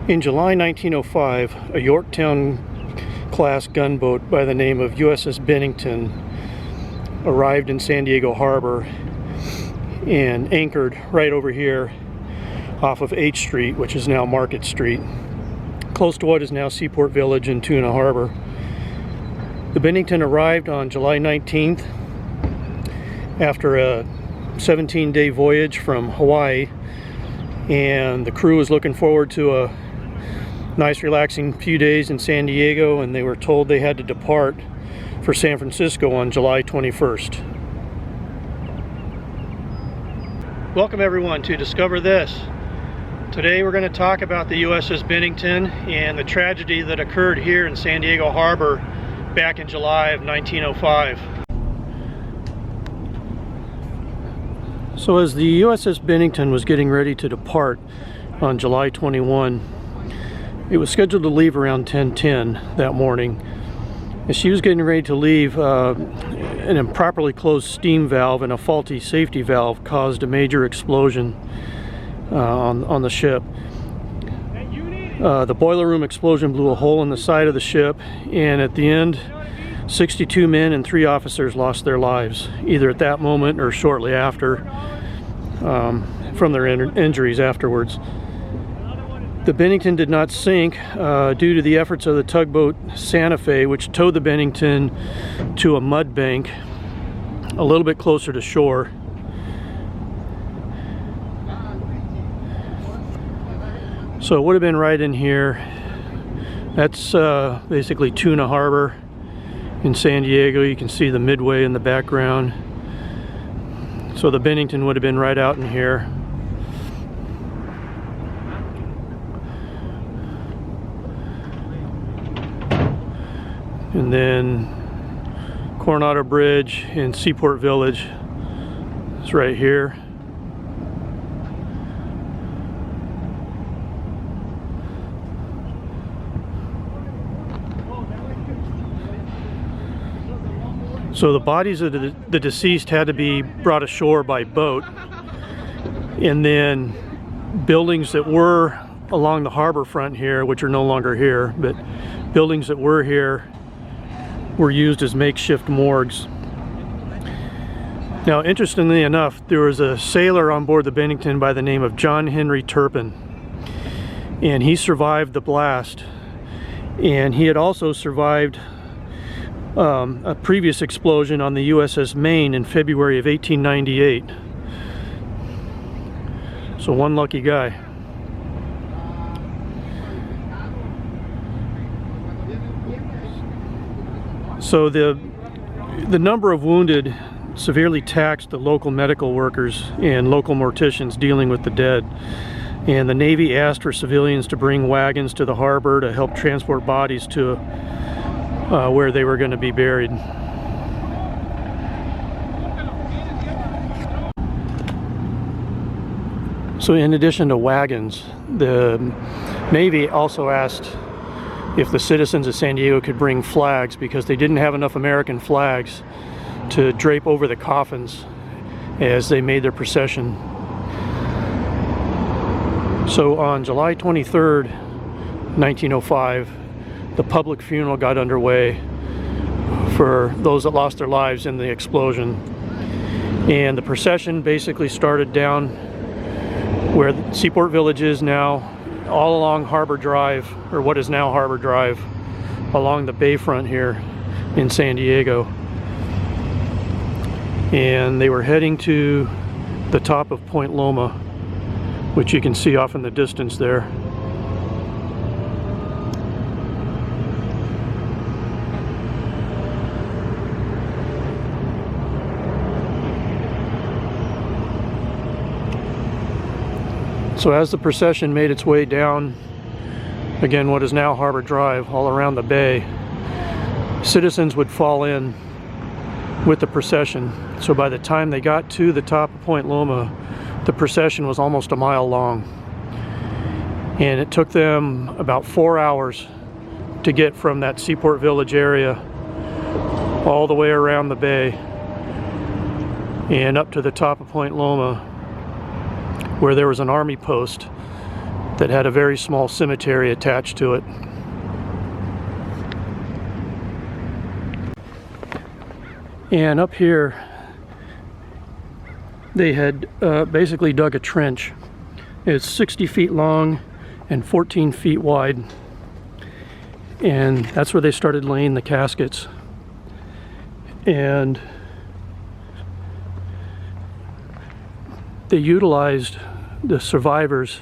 In July 1905, a Yorktown-class gunboat by the name of USS Bennington arrived in San Diego Harbor and anchored right over here off of H Street, which is now Market Street, close to what is now Seaport Village in Tuna Harbor. The Bennington arrived on July 19th after a 17-day voyage from Hawaii, and the crew was looking forward to a nice relaxing few days in San Diego, and they were told they had to depart for San Francisco on July 21st. Welcome everyone to Discover This. Today we're going to talk about the USS Bennington and the tragedy that occurred here in San Diego Harbor back in July of 1905. So as the USS Bennington was getting ready to depart on July 21, it was scheduled to leave around 10:10 that morning. As she was getting ready to leave, an improperly closed steam valve and a faulty safety valve caused a major explosion on the ship. The boiler room explosion blew a hole in the side of the ship, and at the end 62 men and 3 officers lost their lives, either at that moment or shortly after, from their injuries afterwards. The Bennington did not sink due to the efforts of the tugboat Santa Fe, which towed the Bennington to a mud bank a little bit closer to shore. So it would have been right in here. That's basically Tuna Harbor in San Diego. You can see the Midway in the background. So the Bennington would have been right out in here. And then Coronado Bridge in Seaport Village is right here. So the bodies of the deceased had to be brought ashore by boat, and then buildings that were along the harbor front here, which are no longer here, but buildings that were here were used as makeshift morgues. Now, interestingly enough, there was a sailor on board the Bennington by the name of John Henry Turpin, and he survived the blast, and he had also survived a previous explosion on the USS Maine in February of 1898. So one lucky guy. So the number of wounded severely taxed the local medical workers and local morticians dealing with the dead. And the Navy asked for civilians to bring wagons to the harbor to help transport bodies to where they were going to be buried. So in addition to wagons, the Navy also asked if the citizens of San Diego could bring flags, because they didn't have enough American flags to drape over the coffins as they made their procession. So on July 23rd, 1905, the public funeral got underway for those that lost their lives in the explosion. And the procession basically started down where Seaport Village is now, all along Harbor Drive, or what is now Harbor Drive, along the bayfront here in San Diego. And they were heading to the top of Point Loma, which you can see off in the distance there. So as the procession made its way down, again, what is now Harbor Drive, all around the bay, citizens would fall in with the procession. So by the time they got to the top of Point Loma, the procession was almost a mile long. And it took them about 4 hours to get from that Seaport Village area all the way around the bay and up to the top of Point Loma, where there was an army post that had a very small cemetery attached to it. And up here they had basically dug a trench. It's 60 feet long and 14 feet wide, and that's where they started laying the caskets. And they utilized the survivors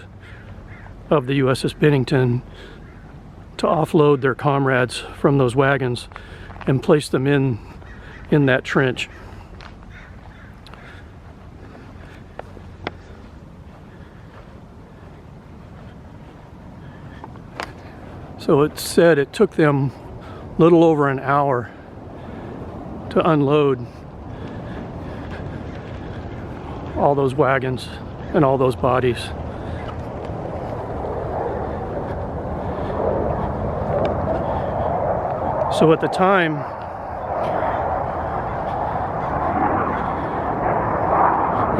of the USS Bennington to offload their comrades from those wagons and place them in that trench. So it said it took them a little over an hour to unload all those wagons and all those bodies. So at the time,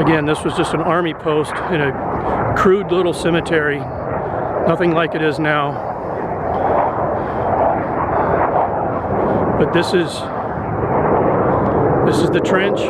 again, this was just an army post in a crude little cemetery, nothing like it is now. But this is the trench.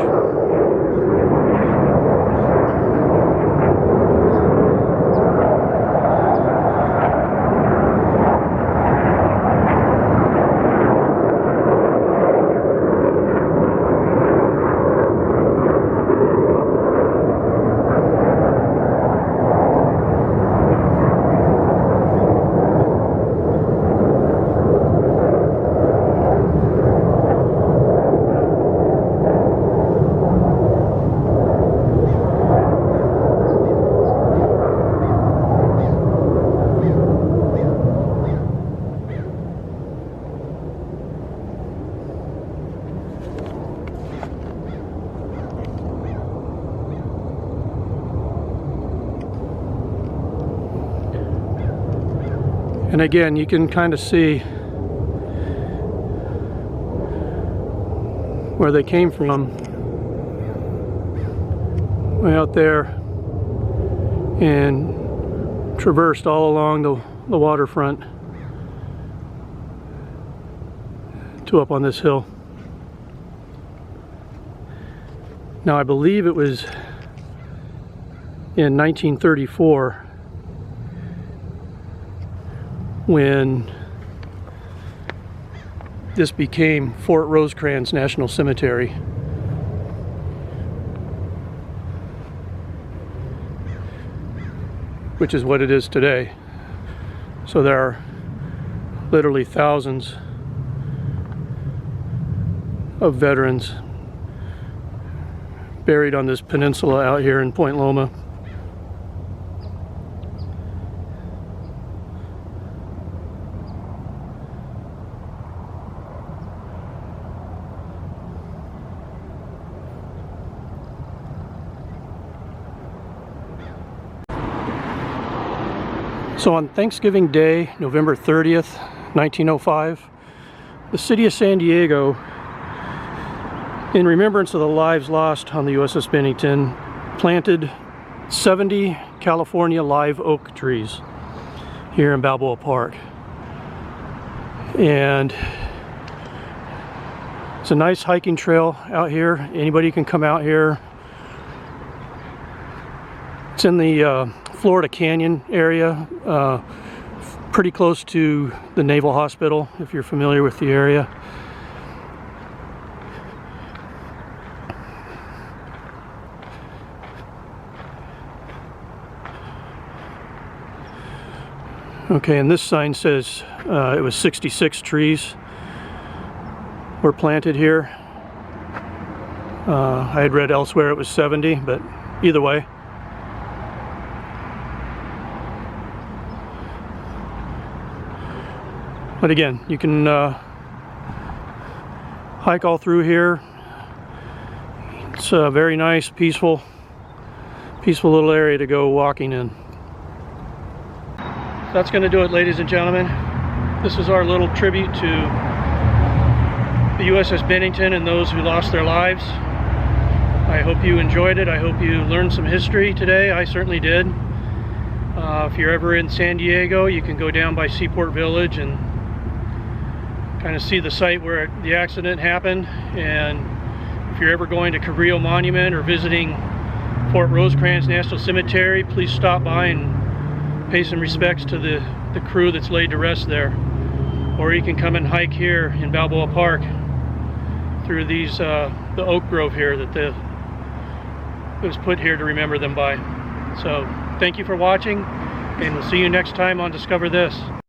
And again, you can kind of see where they came from, way out there, and traversed all along the waterfront to up on this hill. Now I believe it was in 1934 when this became Fort Rosecrans National Cemetery. Which is what it is today. So there are literally thousands of veterans buried on this peninsula out here in Point Loma. So on Thanksgiving Day, November 30th, 1905, the city of San Diego, in remembrance of the lives lost on the USS Bennington, planted 70 California live oak trees here in Balboa Park. And it's a nice hiking trail out here. Anybody can come out here. It's in the Florida Canyon area, pretty close to the Naval Hospital, if you're familiar with the area. Okay, and this sign says it was 66 trees were planted here. I had read elsewhere it was 70, but either way. But again, you can hike all through here. It's a very nice, peaceful little area to go walking in. That's going to do it, ladies and gentlemen. This is our little tribute to the USS Bennington and those who lost their lives. I hope you enjoyed it. I hope you learned some history today. I certainly did. If you're ever in San Diego, you can go down by Seaport Village and kind of see the site where the accident happened. And if you're ever going to Carrillo Monument or visiting Fort Rosecrans National Cemetery, please stop by and pay some respects to the crew that's laid to rest there. Or you can come and hike here in Balboa Park through these the oak grove here that was put here to remember them by. So thank you for watching, and we'll see you next time on Discover This.